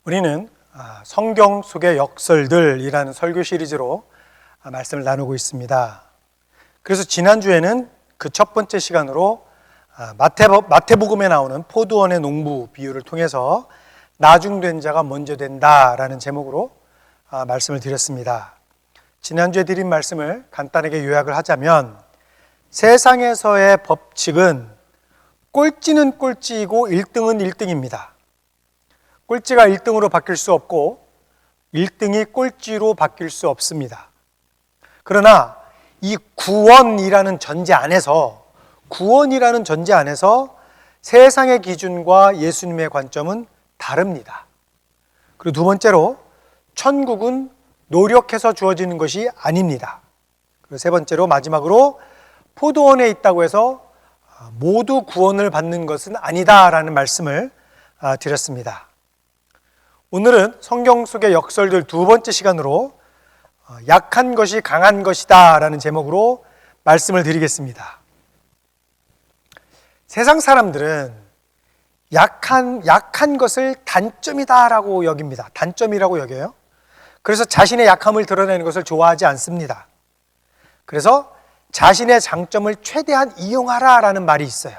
우리는 성경 속의 역설들이라는 설교 시리즈로 말씀을 나누고 있습니다. 그래서 지난주에는 그 첫 번째 시간으로 마태복음에 나오는 포도원의 농부 비유를 통해서 나중된 자가 먼저 된다라는 제목으로 말씀을 드렸습니다. 지난주에 드린 말씀을 간단하게 요약을 하자면, 세상에서의 법칙은 꼴찌는 꼴찌이고 1등은 1등입니다. 꼴찌가 1등으로 바뀔 수 없고 1등이 꼴찌로 바뀔 수 없습니다. 그러나 이 구원이라는 전제 안에서 세상의 기준과 예수님의 관점은 다릅니다. 그리고 두 번째로, 천국은 노력해서 주어지는 것이 아닙니다. 그리고 세 번째로, 마지막으로, 포도원에 있다고 해서 모두 구원을 받는 것은 아니다라는 말씀을 드렸습니다. 오늘은 성경 속의 역설들 두 번째 시간으로 약한 것이 강한 것이다 라는 제목으로 말씀을 드리겠습니다. 세상 사람들은 약한 것을 단점이다라고 여깁니다. 단점이라고 여겨요. 그래서 자신의 약함을 드러내는 것을 좋아하지 않습니다. 그래서 자신의 장점을 최대한 이용하라라는 말이 있어요.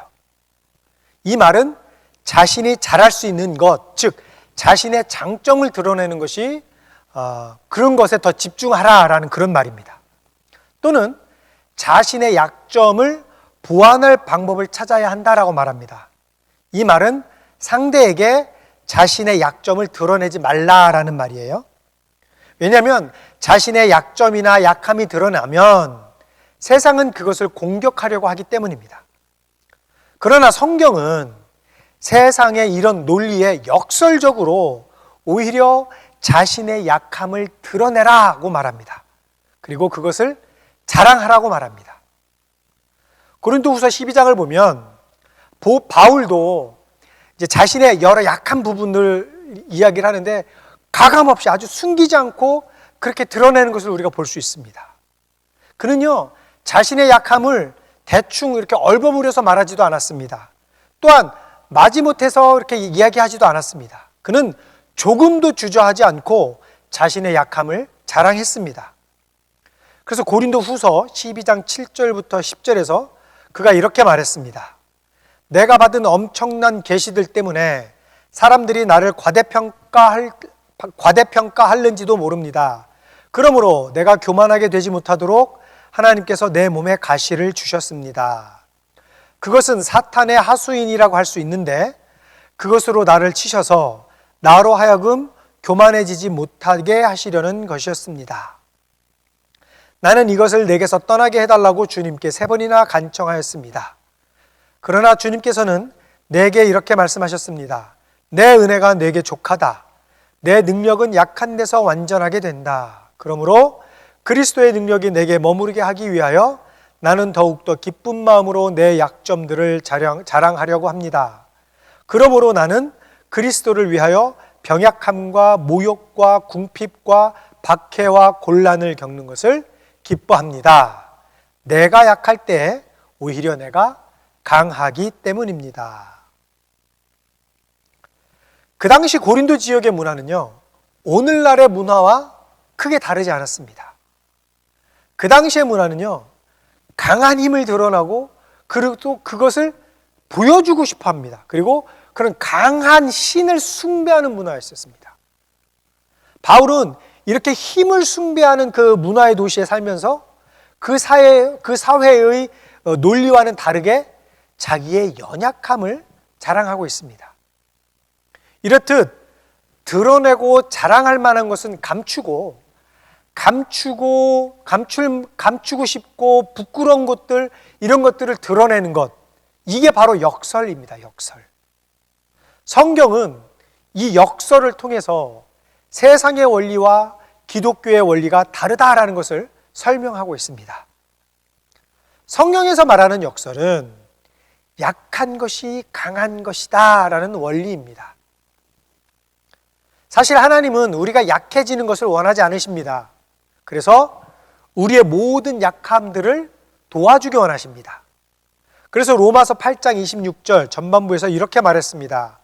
이 말은 자신이 잘할 수 있는 것, 즉 자신의 장점을 드러내는 것이 그런 것에 더 집중하라라는 그런 말입니다. 또는 자신의 약점을 보완할 방법을 찾아야 한다라고 말합니다. 이 말은 상대에게 자신의 약점을 드러내지 말라라는 말이에요. 왜냐하면 자신의 약점이나 약함이 드러나면 세상은 그것을 공격하려고 하기 때문입니다. 그러나 성경은 세상의 이런 논리에 역설적으로 오히려 자신의 약함을 드러내라고 말합니다. 그리고 그것을 자랑하라고 말합니다. 고린도후서 12장을 보면 바울도 이제 자신의 여러 약한 부분을 이야기를 하는데 가감없이 아주 숨기지 않고 그렇게 드러내는 것을 우리가 볼 수 있습니다. 그는요, 자신의 약함을 대충 이렇게 얼버무려서 말하지도 않았습니다. 또한 마지못해서 이렇게 이야기하지도 않았습니다. 그는 조금도 주저하지 않고 자신의 약함을 자랑했습니다. 그래서 고린도후서 12장 7절부터 10절에서 그가 이렇게 말했습니다. 내가 받은 엄청난 계시들 때문에 사람들이 나를 과대평가하는지도 모릅니다. 그러므로 내가 교만하게 되지 못하도록 하나님께서 내 몸에 가시를 주셨습니다. 그것은 사탄의 하수인이라고 할 수 있는데 그것으로 나를 치셔서 나로 하여금 교만해지지 못하게 하시려는 것이었습니다. 나는 이것을 내게서 떠나게 해달라고 주님께 3번이나 간청하였습니다. 그러나 주님께서는 내게 이렇게 말씀하셨습니다. 내 은혜가 내게 족하다. 내 능력은 약한 데서 완전하게 된다. 그러므로 그리스도의 능력이 내게 머무르게 하기 위하여 나는 더욱더 기쁜 마음으로 내 약점들을 자랑하려고 합니다. 그러므로 나는 그리스도를 위하여 병약함과 모욕과 궁핍과 박해와 곤란을 겪는 것을 기뻐합니다. 내가 약할 때 오히려 내가 강하기 때문입니다. 그 당시 고린도 지역의 문화는요, 오늘날의 문화와 크게 다르지 않았습니다. 그 당시의 문화는요, 강한 힘을 드러나고 그리고 또 그것을 보여주고 싶어 합니다. 그리고 그런 강한 신을 숭배하는 문화였었습니다. 바울은 이렇게 힘을 숭배하는 그 문화의 도시에 살면서 그 사회의 논리와는 다르게 자기의 연약함을 자랑하고 있습니다. 이렇듯 드러내고 자랑할 만한 것은 감추고 싶고 부끄러운 것들, 이런 것들을 드러내는 것, 이게 바로 역설입니다. 역설. 성경은 이 역설을 통해서 세상의 원리와 기독교의 원리가 다르다라는 것을 설명하고 있습니다. 성경에서 말하는 역설은 약한 것이 강한 것이다 라는 원리입니다. 사실 하나님은 우리가 약해지는 것을 원하지 않으십니다. 그래서 우리의 모든 약함들을 도와주기 원하십니다. 그래서 로마서 8장 26절 전반부에서 이렇게 말했습니다.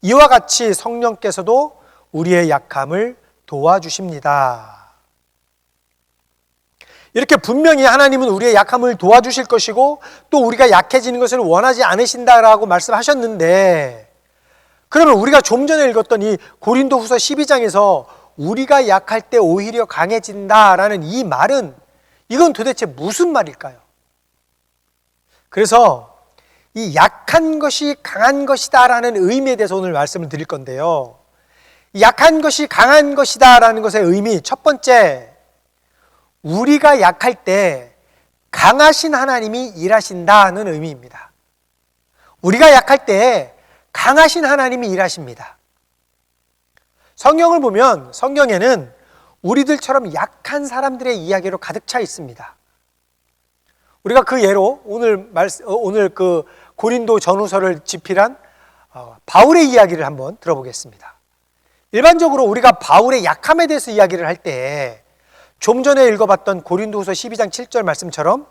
이와 같이 성령께서도 우리의 약함을 도와주십니다. 이렇게 분명히 하나님은 우리의 약함을 도와주실 것이고 또 우리가 약해지는 것을 원하지 않으신다라고 말씀하셨는데, 그러면 우리가 좀 전에 읽었던 이 고린도후서 12장에서 우리가 약할 때 오히려 강해진다라는 이 말은 이건 도대체 무슨 말일까요? 그래서 이 약한 것이 강한 것이다라는 의미에 대해서 오늘 말씀을 드릴 건데요. 약한 것이 강한 것이다라는 것의 의미, 첫 번째, 우리가 약할 때 강하신 하나님이 일하신다는 의미입니다. 우리가 약할 때 강하신 하나님이 일하십니다. 성경을 보면 성경에는 우리들처럼 약한 사람들의 이야기로 가득 차 있습니다. 우리가 그 예로 오늘 그 고린도 전후서를 집필한 바울의 이야기를 한번 들어보겠습니다. 일반적으로 우리가 바울의 약함에 대해서 이야기를 할 때 좀 전에 읽어봤던 고린도후서 12장 7절 말씀처럼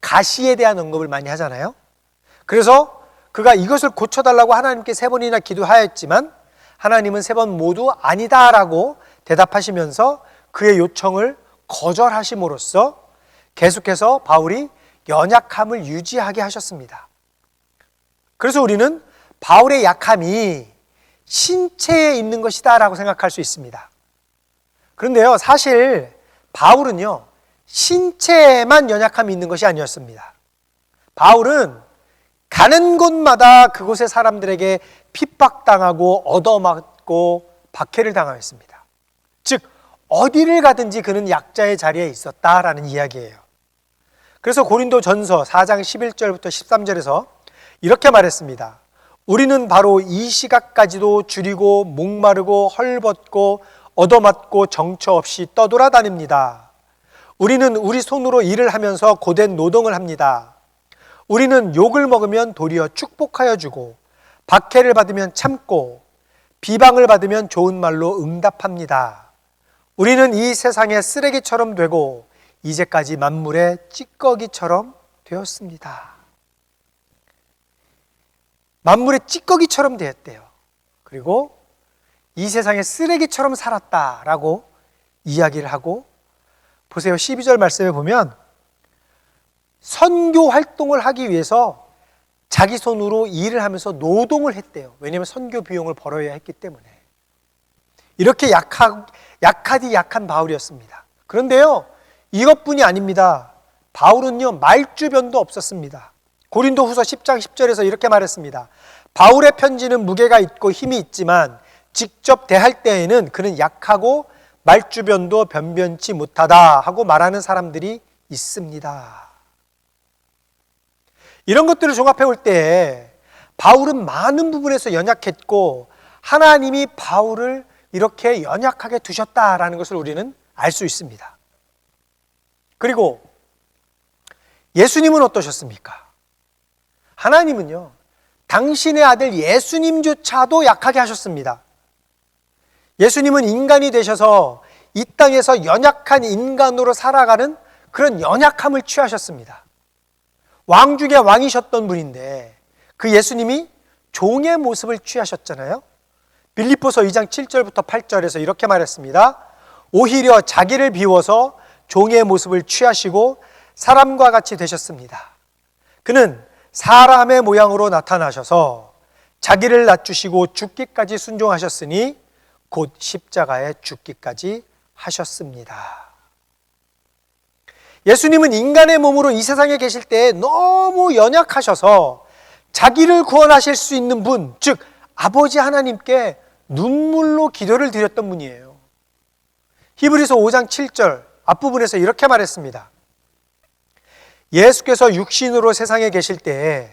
가시에 대한 언급을 많이 하잖아요. 그래서 그가 이것을 고쳐달라고 하나님께 3번이나 기도하였지만 하나님은 3번 모두 아니다라고 대답하시면서 그의 요청을 거절하심으로써 계속해서 바울이 연약함을 유지하게 하셨습니다. 그래서 우리는 바울의 약함이 신체에 있는 것이다 라고 생각할 수 있습니다. 그런데요, 사실 바울은요, 신체에만 연약함이 있는 것이 아니었습니다. 바울은 가는 곳마다 그곳의 사람들에게 핍박당하고 얻어맞고 박해를 당하였습니다. 즉 어디를 가든지 그는 약자의 자리에 있었다라는 이야기예요. 그래서 고린도 전서 4장 11절부터 13절에서 이렇게 말했습니다. 우리는 바로 이 시각까지도 줄이고 목마르고 헐벗고 얻어맞고 정처 없이 떠돌아다닙니다. 우리는 우리 손으로 일을 하면서 고된 노동을 합니다. 우리는 욕을 먹으면 도리어 축복하여 주고 박해를 받으면 참고 비방을 받으면 좋은 말로 응답합니다. 우리는 이 세상의 쓰레기처럼 되고 이제까지 만물의 찌꺼기처럼 되었습니다. 만물의 찌꺼기처럼 되었대요. 그리고 이 세상의 쓰레기처럼 살았다라고 이야기를 하고, 보세요. 12절 말씀에 보면 선교 활동을 하기 위해서 자기 손으로 일을 하면서 노동을 했대요. 왜냐하면 선교 비용을 벌어야 했기 때문에. 이렇게 약하디 약한 바울이었습니다. 그런데요, 이것뿐이 아닙니다. 바울은요, 말주변도 없었습니다. 고린도 후서 10장 10절에서 이렇게 말했습니다. 바울의 편지는 무게가 있고 힘이 있지만 직접 대할 때에는 그는 약하고 말주변도 변변치 못하다 하고 말하는 사람들이 있습니다. 이런 것들을 종합해 올 때 바울은 많은 부분에서 연약했고 하나님이 바울을 이렇게 연약하게 두셨다라는 것을 우리는 알 수 있습니다. 그리고 예수님은 어떠셨습니까? 하나님은요, 당신의 아들 예수님조차도 약하게 하셨습니다. 예수님은 인간이 되셔서 이 땅에서 연약한 인간으로 살아가는 그런 연약함을 취하셨습니다. 왕 중에 왕이셨던 분인데 그 예수님이 종의 모습을 취하셨잖아요. 빌립보서 2장 7절부터 8절에서 이렇게 말했습니다. 오히려 자기를 비워서 종의 모습을 취하시고 사람과 같이 되셨습니다. 그는 사람의 모양으로 나타나셔서 자기를 낮추시고 죽기까지 순종하셨으니 곧 십자가에 죽기까지 하셨습니다. 예수님은 인간의 몸으로 이 세상에 계실 때 너무 연약하셔서 자기를 구원하실 수 있는 분, 즉 아버지 하나님께 눈물로 기도를 드렸던 분이에요. 히브리서 5장 7절 앞부분에서 이렇게 말했습니다. 예수께서 육신으로 세상에 계실 때에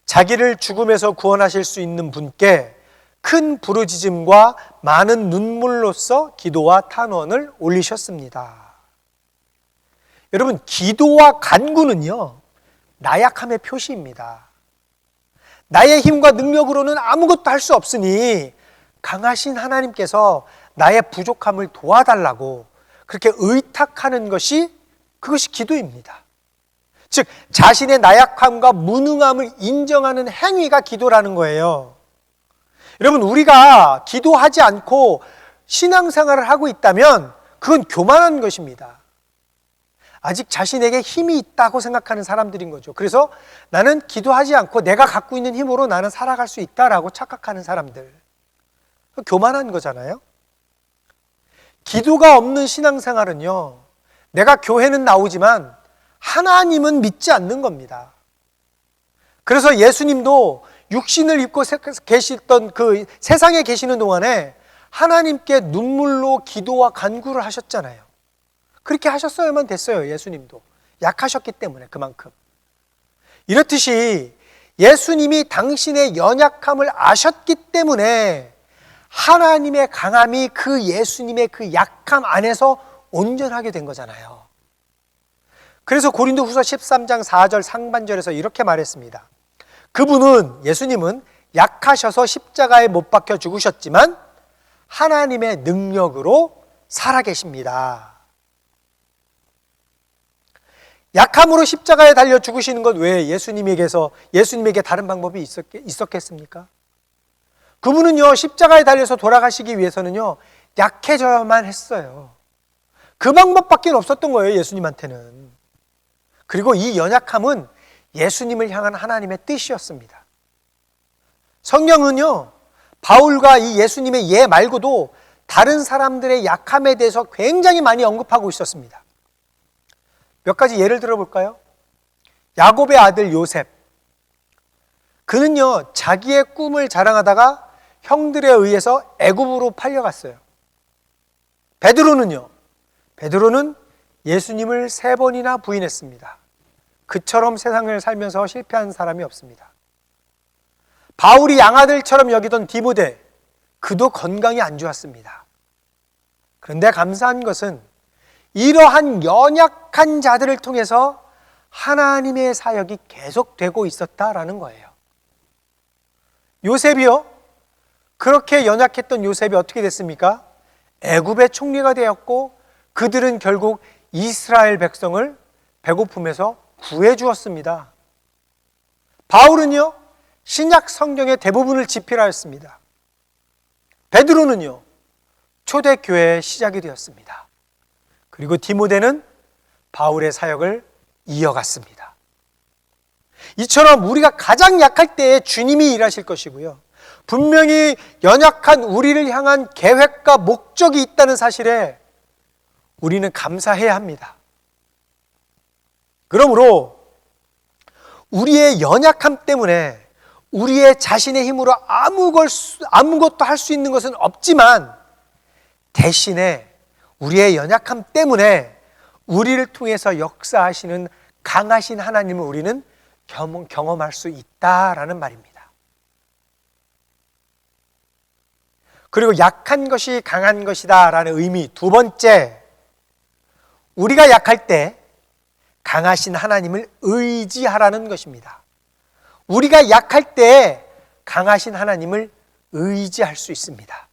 자기를 죽음에서 구원하실 수 있는 분께 큰 부르짖음과 많은 눈물로써 기도와 탄원을 올리셨습니다. 여러분, 기도와 간구는요, 나약함의 표시입니다. 나의 힘과 능력으로는 아무것도 할 수 없으니 강하신 하나님께서 나의 부족함을 도와달라고 그렇게 의탁하는 것이, 그것이 기도입니다. 즉 자신의 나약함과 무능함을 인정하는 행위가 기도라는 거예요. 여러분, 우리가 기도하지 않고 신앙생활을 하고 있다면 그건 교만한 것입니다. 아직 자신에게 힘이 있다고 생각하는 사람들인 거죠. 그래서 나는 기도하지 않고 내가 갖고 있는 힘으로 나는 살아갈 수 있다라고 착각하는 사람들. 교만한 거잖아요. 기도가 없는 신앙생활은요, 내가 교회는 나오지만 하나님은 믿지 않는 겁니다. 그래서 예수님도 육신을 입고 계시던 그 세상에 계시는 동안에 하나님께 눈물로 기도와 간구를 하셨잖아요. 그렇게 하셨어야만 됐어요. 예수님도 약하셨기 때문에. 그만큼 이렇듯이 예수님이 당신의 연약함을 아셨기 때문에 하나님의 강함이 그 예수님의 그 약함 안에서 온전하게 된 거잖아요. 그래서 고린도후서 13장 4절 상반절에서 이렇게 말했습니다. 그분은, 예수님은 약하셔서 십자가에 못 박혀 죽으셨지만 하나님의 능력으로 살아계십니다. 약함으로 십자가에 달려 죽으시는 것 외에 예수님에게 다른 방법이 있었겠습니까? 그분은요, 십자가에 달려서 돌아가시기 위해서는요, 약해져야만 했어요. 그 방법밖에 없었던 거예요, 예수님한테는. 그리고 이 연약함은 예수님을 향한 하나님의 뜻이었습니다. 성경은요, 바울과 이 예수님의 예 말고도 다른 사람들의 약함에 대해서 굉장히 많이 언급하고 있었습니다. 몇 가지 예를 들어볼까요? 야곱의 아들 요셉. 그는요, 자기의 꿈을 자랑하다가 형들에 의해서 애굽으로 팔려갔어요. 베드로는 예수님을 3번이나 부인했습니다. 그처럼 세상을 살면서 실패한 사람이 없습니다. 바울이 양아들처럼 여기던 디모데, 그도 건강이 안 좋았습니다. 그런데 감사한 것은 이러한 연약한 자들을 통해서 하나님의 사역이 계속되고 있었다라는 거예요. 요셉이요? 그렇게 연약했던 요셉이 어떻게 됐습니까? 애굽의 총리가 되었고 그들은 결국 이스라엘 백성을 배고픔에서 구해 주었습니다. 바울은요, 신약 성경의 대부분을 집필하였습니다. 베드로는요, 초대교회의 시작이 되었습니다. 그리고 디모데는 바울의 사역을 이어갔습니다. 이처럼 우리가 가장 약할 때에 주님이 일하실 것이고요, 분명히 연약한 우리를 향한 계획과 목적이 있다는 사실에 우리는 감사해야 합니다. 그러므로 우리의 연약함 때문에 우리의 자신의 힘으로 아무것도 할 수 있는 것은 없지만, 대신에 우리의 연약함 때문에 우리를 통해서 역사하시는 강하신 하나님을 우리는 경험할 수 있다라는 말입니다. 그리고 약한 것이 강한 것이다 라는 의미 두 번째, 우리가 약할 때 강하신 하나님을 의지하라는 것입니다. 우리가 약할 때 강하신 하나님을 의지할 수 있습니다.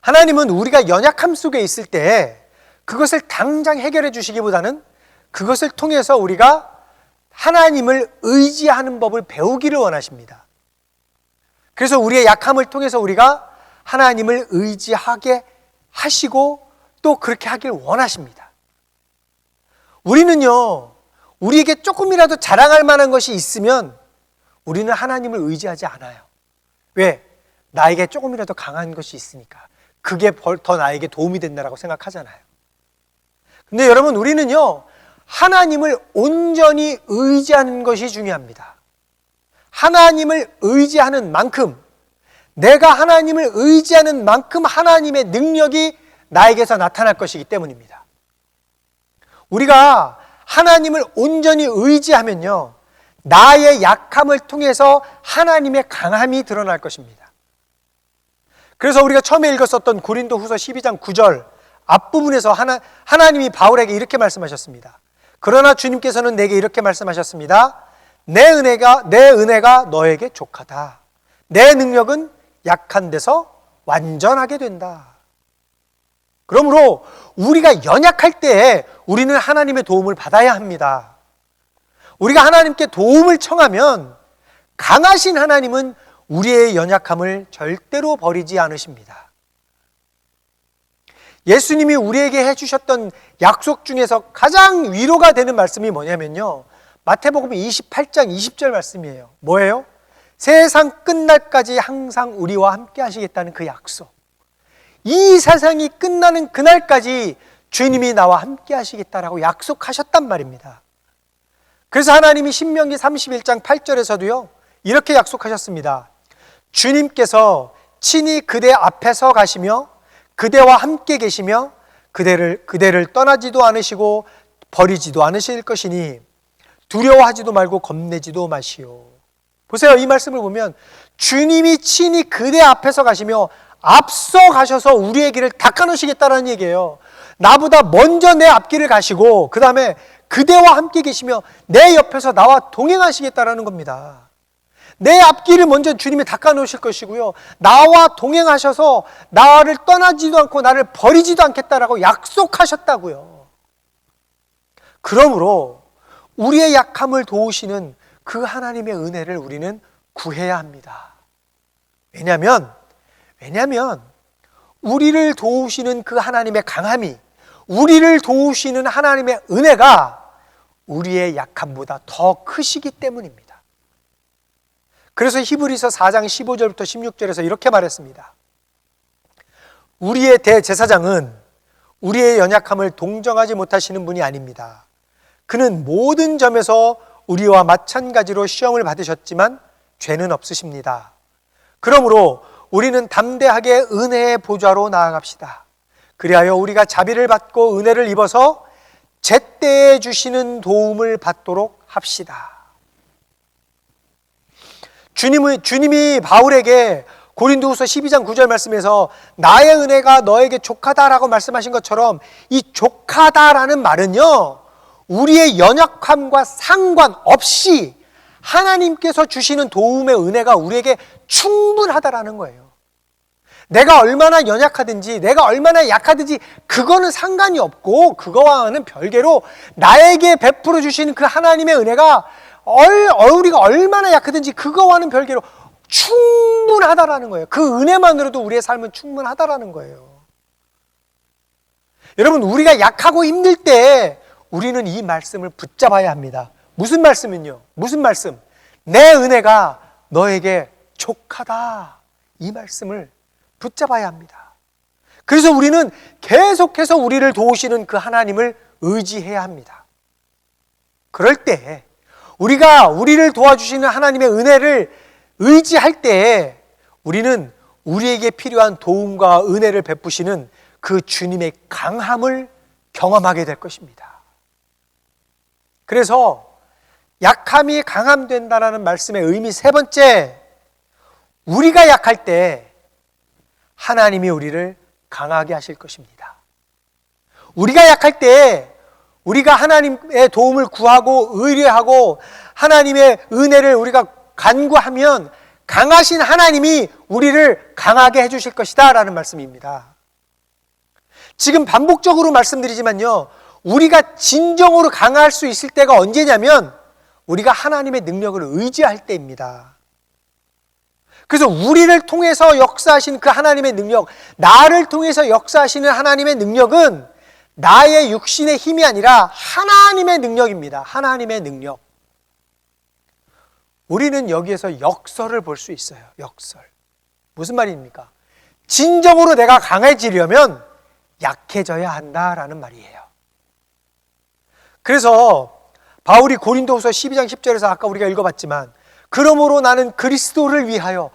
하나님은 우리가 연약함 속에 있을 때 그것을 당장 해결해 주시기보다는 그것을 통해서 우리가 하나님을 의지하는 법을 배우기를 원하십니다. 그래서 우리의 약함을 통해서 우리가 하나님을 의지하게 하시고 또 그렇게 하길 원하십니다. 우리는요, 우리에게 조금이라도 자랑할 만한 것이 있으면 우리는 하나님을 의지하지 않아요. 왜? 나에게 조금이라도 강한 것이 있으니까. 그게 더 나에게 도움이 된다라고 생각하잖아요. 근데 여러분, 우리는요, 하나님을 온전히 의지하는 것이 중요합니다. 하나님을 의지하는 만큼, 내가 하나님을 의지하는 만큼 하나님의 능력이 나에게서 나타날 것이기 때문입니다. 우리가 하나님을 온전히 의지하면요, 나의 약함을 통해서 하나님의 강함이 드러날 것입니다. 그래서 우리가 처음에 읽었었던 고린도후서 12장 9절 앞부분에서 하나님이 바울에게 이렇게 말씀하셨습니다. 그러나 주님께서는 내게 이렇게 말씀하셨습니다. 내 은혜가 너에게 족하다. 내 능력은 약한 데서 완전하게 된다. 그러므로 우리가 연약할 때에 우리는 하나님의 도움을 받아야 합니다. 우리가 하나님께 도움을 청하면 강하신 하나님은 우리의 연약함을 절대로 버리지 않으십니다. 예수님이 우리에게 해주셨던 약속 중에서 가장 위로가 되는 말씀이 뭐냐면요, 마태복음 28장 20절 말씀이에요. 뭐예요? 세상 끝날까지 항상 우리와 함께 하시겠다는 그 약속. 이 세상이 끝나는 그날까지 주님이 나와 함께 하시겠다라고 약속하셨단 말입니다. 그래서 하나님이 신명기 31장 8절에서도요 이렇게 약속하셨습니다. 주님께서 친히 그대 앞에서 가시며 그대와 함께 계시며 그대를 떠나지도 않으시고 버리지도 않으실 것이니 두려워하지도 말고 겁내지도 마시오. 보세요, 이 말씀을 보면 주님이 친히 그대 앞에서 가시며 앞서 가셔서 우리의 길을 닦아놓으시겠다는 얘기예요. 나보다 먼저 내 앞길을 가시고 그 다음에 그대와 함께 계시며 내 옆에서 나와 동행하시겠다는 겁니다. 내 앞길을 먼저 주님이 닦아놓으실 것이고요, 나와 동행하셔서 나를 떠나지도 않고 나를 버리지도 않겠다라고 약속하셨다고요. 그러므로 우리의 약함을 도우시는 그 하나님의 은혜를 우리는 구해야 합니다. 왜냐하면 우리를 도우시는 그 하나님의 강함이, 우리를 도우시는 하나님의 은혜가 우리의 약함보다 더 크시기 때문입니다. 그래서 히브리서 4장 15절부터 16절에서 이렇게 말했습니다. 우리의 대제사장은 우리의 연약함을 동정하지 못하시는 분이 아닙니다. 그는 모든 점에서 우리와 마찬가지로 시험을 받으셨지만 죄는 없으십니다. 그러므로 우리는 담대하게 은혜의 보좌로 나아갑시다. 그리하여 우리가 자비를 받고 은혜를 입어서 제때에 주시는 도움을 받도록 합시다. 주님이 바울에게 고린도후서 12장 9절 말씀에서 나의 은혜가 너에게 족하다라고 말씀하신 것처럼 이 족하다라는 말은요, 우리의 연약함과 상관없이 하나님께서 주시는 도움의 은혜가 우리에게 충분하다라는 거예요. 내가 얼마나 연약하든지 내가 얼마나 약하든지 그거는 상관이 없고, 그거와는 별개로 나에게 베풀어 주시는 그 하나님의 은혜가 우리가 얼마나 약하든지 그거와는 별개로 충분하다라는 거예요. 그 은혜만으로도 우리의 삶은 충분하다라는 거예요. 여러분, 우리가 약하고 힘들 때 우리는 이 말씀을 붙잡아야 합니다. 무슨 말씀은요? 무슨 말씀? 내 은혜가 너에게 족하다. 이 말씀을 붙잡아야 합니다. 그래서 우리는 계속해서 우리를 도우시는 그 하나님을 의지해야 합니다. 그럴 때 우리가 우리를 도와주시는 하나님의 은혜를 의지할 때 우리는 우리에게 필요한 도움과 은혜를 베푸시는 그 주님의 강함을 경험하게 될 것입니다. 그래서 약함이 강함된다라는 말씀의 의미 세 번째, 우리가 약할 때 하나님이 우리를 강하게 하실 것입니다. 우리가 약할 때 우리가 하나님의 도움을 구하고 의뢰하고 하나님의 은혜를 우리가 간구하면 강하신 하나님이 우리를 강하게 해주실 것이다 라는 말씀입니다. 지금 반복적으로 말씀드리지만요, 우리가 진정으로 강할 수 있을 때가 언제냐면 우리가 하나님의 능력을 의지할 때입니다. 그래서 우리를 통해서 역사하신 그 하나님의 능력, 나를 통해서 역사하시는 하나님의 능력은 나의 육신의 힘이 아니라 하나님의 능력입니다. 하나님의 능력. 우리는 여기에서 역설을 볼 수 있어요. 역설. 무슨 말입니까? 진정으로 내가 강해지려면 약해져야 한다라는 말이에요. 그래서 바울이 고린도후서 12장 10절에서 아까 우리가 읽어봤지만, 그러므로 나는 그리스도를 위하여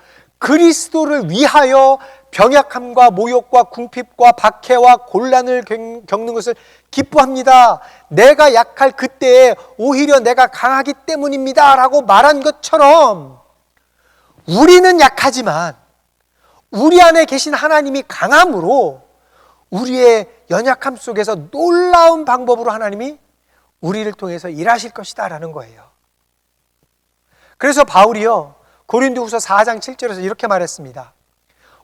병약함과 모욕과 궁핍과 박해와 곤란을 겪는 것을 기뻐합니다. 내가 약할 그때에 오히려 내가 강하기 때문입니다 라고 말한 것처럼, 우리는 약하지만 우리 안에 계신 하나님이 강함으로 우리의 연약함 속에서 놀라운 방법으로 하나님이 우리를 통해서 일하실 것이다 라는 거예요. 그래서 바울이요, 고린도후서 4장 7절에서 이렇게 말했습니다.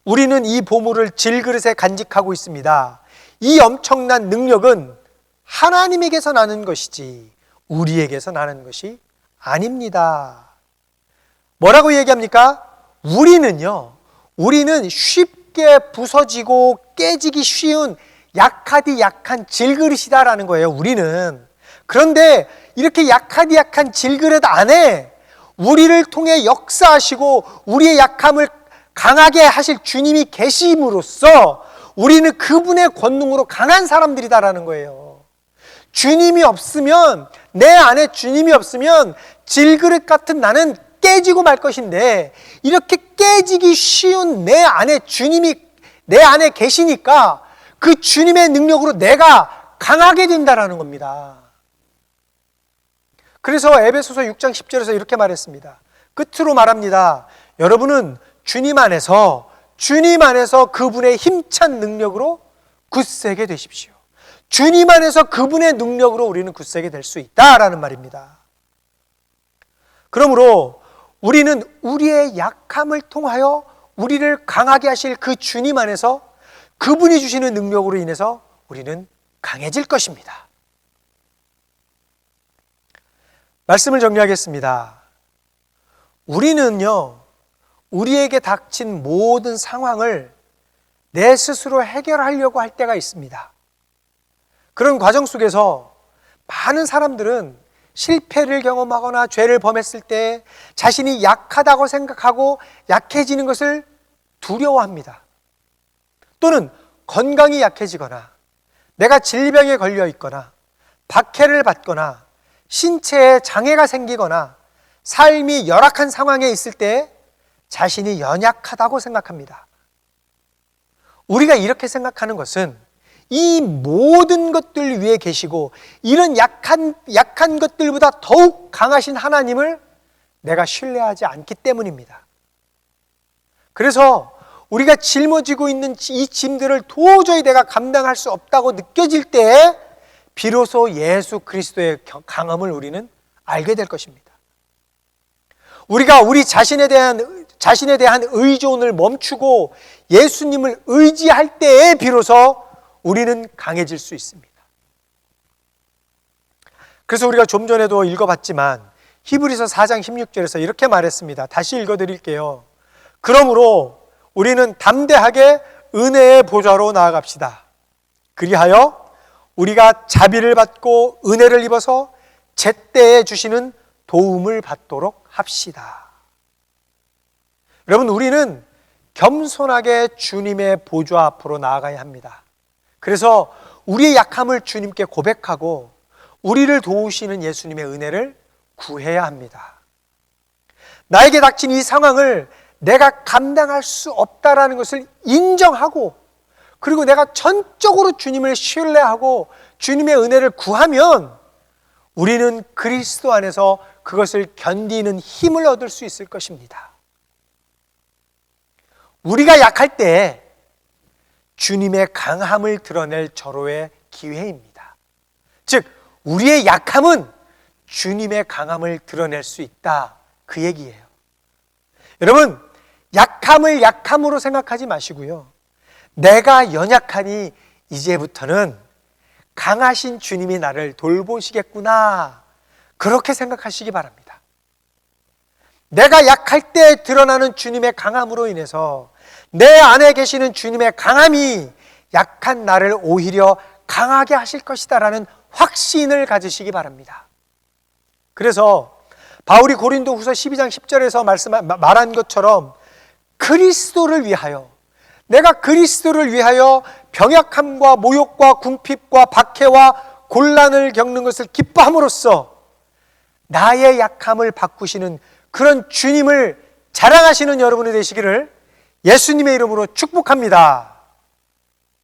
우리는 이 보물을 질그릇에 간직하고 있습니다. 이 엄청난 능력은 하나님에게서 나는 것이지 우리에게서 나는 것이 아닙니다. 뭐라고 얘기합니까? 우리는 쉽게 부서지고 깨지기 쉬운 약하디 약한 질그릇이다라는 거예요, 우리는. 그런데 이렇게 약하디 약한 질그릇 안에 우리를 통해 역사하시고 우리의 약함을 강하게 하실 주님이 계심으로써 우리는 그분의 권능으로 강한 사람들이다라는 거예요. 주님이 없으면, 내 안에 주님이 없으면 질그릇 같은 나는 깨지고 말 것인데, 이렇게 깨지기 쉬운 내 안에 주님이 내 안에 계시니까 그 주님의 능력으로 내가 강하게 된다라는 겁니다. 그래서 에베소서 6장 10절에서 이렇게 말했습니다. 끝으로 말합니다. 여러분은 주님 안에서 그분의 힘찬 능력으로 굳세게 되십시오. 주님 안에서 그분의 능력으로 우리는 굳세게 될 수 있다라는 말입니다. 그러므로 우리는 우리의 약함을 통하여 우리를 강하게 하실 그 주님 안에서 그분이 주시는 능력으로 인해서 우리는 강해질 것입니다. 말씀을 정리하겠습니다. 우리는요, 우리에게 닥친 모든 상황을 내 스스로 해결하려고 할 때가 있습니다. 그런 과정 속에서 많은 사람들은 실패를 경험하거나 죄를 범했을 때 자신이 약하다고 생각하고 약해지는 것을 두려워합니다. 또는 건강이 약해지거나 내가 질병에 걸려 있거나 박해를 받거나 신체에 장애가 생기거나 삶이 열악한 상황에 있을 때 자신이 연약하다고 생각합니다. 우리가 이렇게 생각하는 것은 이 모든 것들 위에 계시고 이런 약한 것들보다 더욱 강하신 하나님을 내가 신뢰하지 않기 때문입니다. 그래서 우리가 짊어지고 있는 이 짐들을 도저히 내가 감당할 수 없다고 느껴질 때 비로소 예수 그리스도의 강함을 우리는 알게 될 것입니다. 우리가 우리 자신에 대한 의존을 멈추고 예수님을 의지할 때에 비로소 우리는 강해질 수 있습니다. 그래서 우리가 좀 전에도 읽어봤지만 히브리서 4장 16절에서 이렇게 말했습니다. 다시 읽어드릴게요. 그러므로 우리는 담대하게 은혜의 보좌로 나아갑시다. 그리하여 우리가 자비를 받고 은혜를 입어서 제때에 주시는 도움을 받도록 합시다. 여러분, 우리는 겸손하게 주님의 보좌 앞으로 나아가야 합니다. 그래서 우리의 약함을 주님께 고백하고 우리를 도우시는 예수님의 은혜를 구해야 합니다. 나에게 닥친 이 상황을 내가 감당할 수 없다라는 것을 인정하고, 그리고 내가 전적으로 주님을 신뢰하고 주님의 은혜를 구하면 우리는 그리스도 안에서 그것을 견디는 힘을 얻을 수 있을 것입니다. 우리가 약할 때 주님의 강함을 드러낼 절호의 기회입니다. 즉, 우리의 약함은 주님의 강함을 드러낼 수 있다, 그 얘기예요. 여러분, 약함을 약함으로 생각하지 마시고요, 내가 연약하니 이제부터는 강하신 주님이 나를 돌보시겠구나, 그렇게 생각하시기 바랍니다. 내가 약할 때 드러나는 주님의 강함으로 인해서 내 안에 계시는 주님의 강함이 약한 나를 오히려 강하게 하실 것이다라는 확신을 가지시기 바랍니다. 그래서 바울이 고린도후서 12장 10절에서 말한 것처럼 그리스도를 위하여, 내가 그리스도를 위하여 병약함과 모욕과 궁핍과 박해와 곤란을 겪는 것을 기뻐함으로써 나의 약함을 바꾸시는 그런 주님을 자랑하시는 여러분이 되시기를 예수님의 이름으로 축복합니다.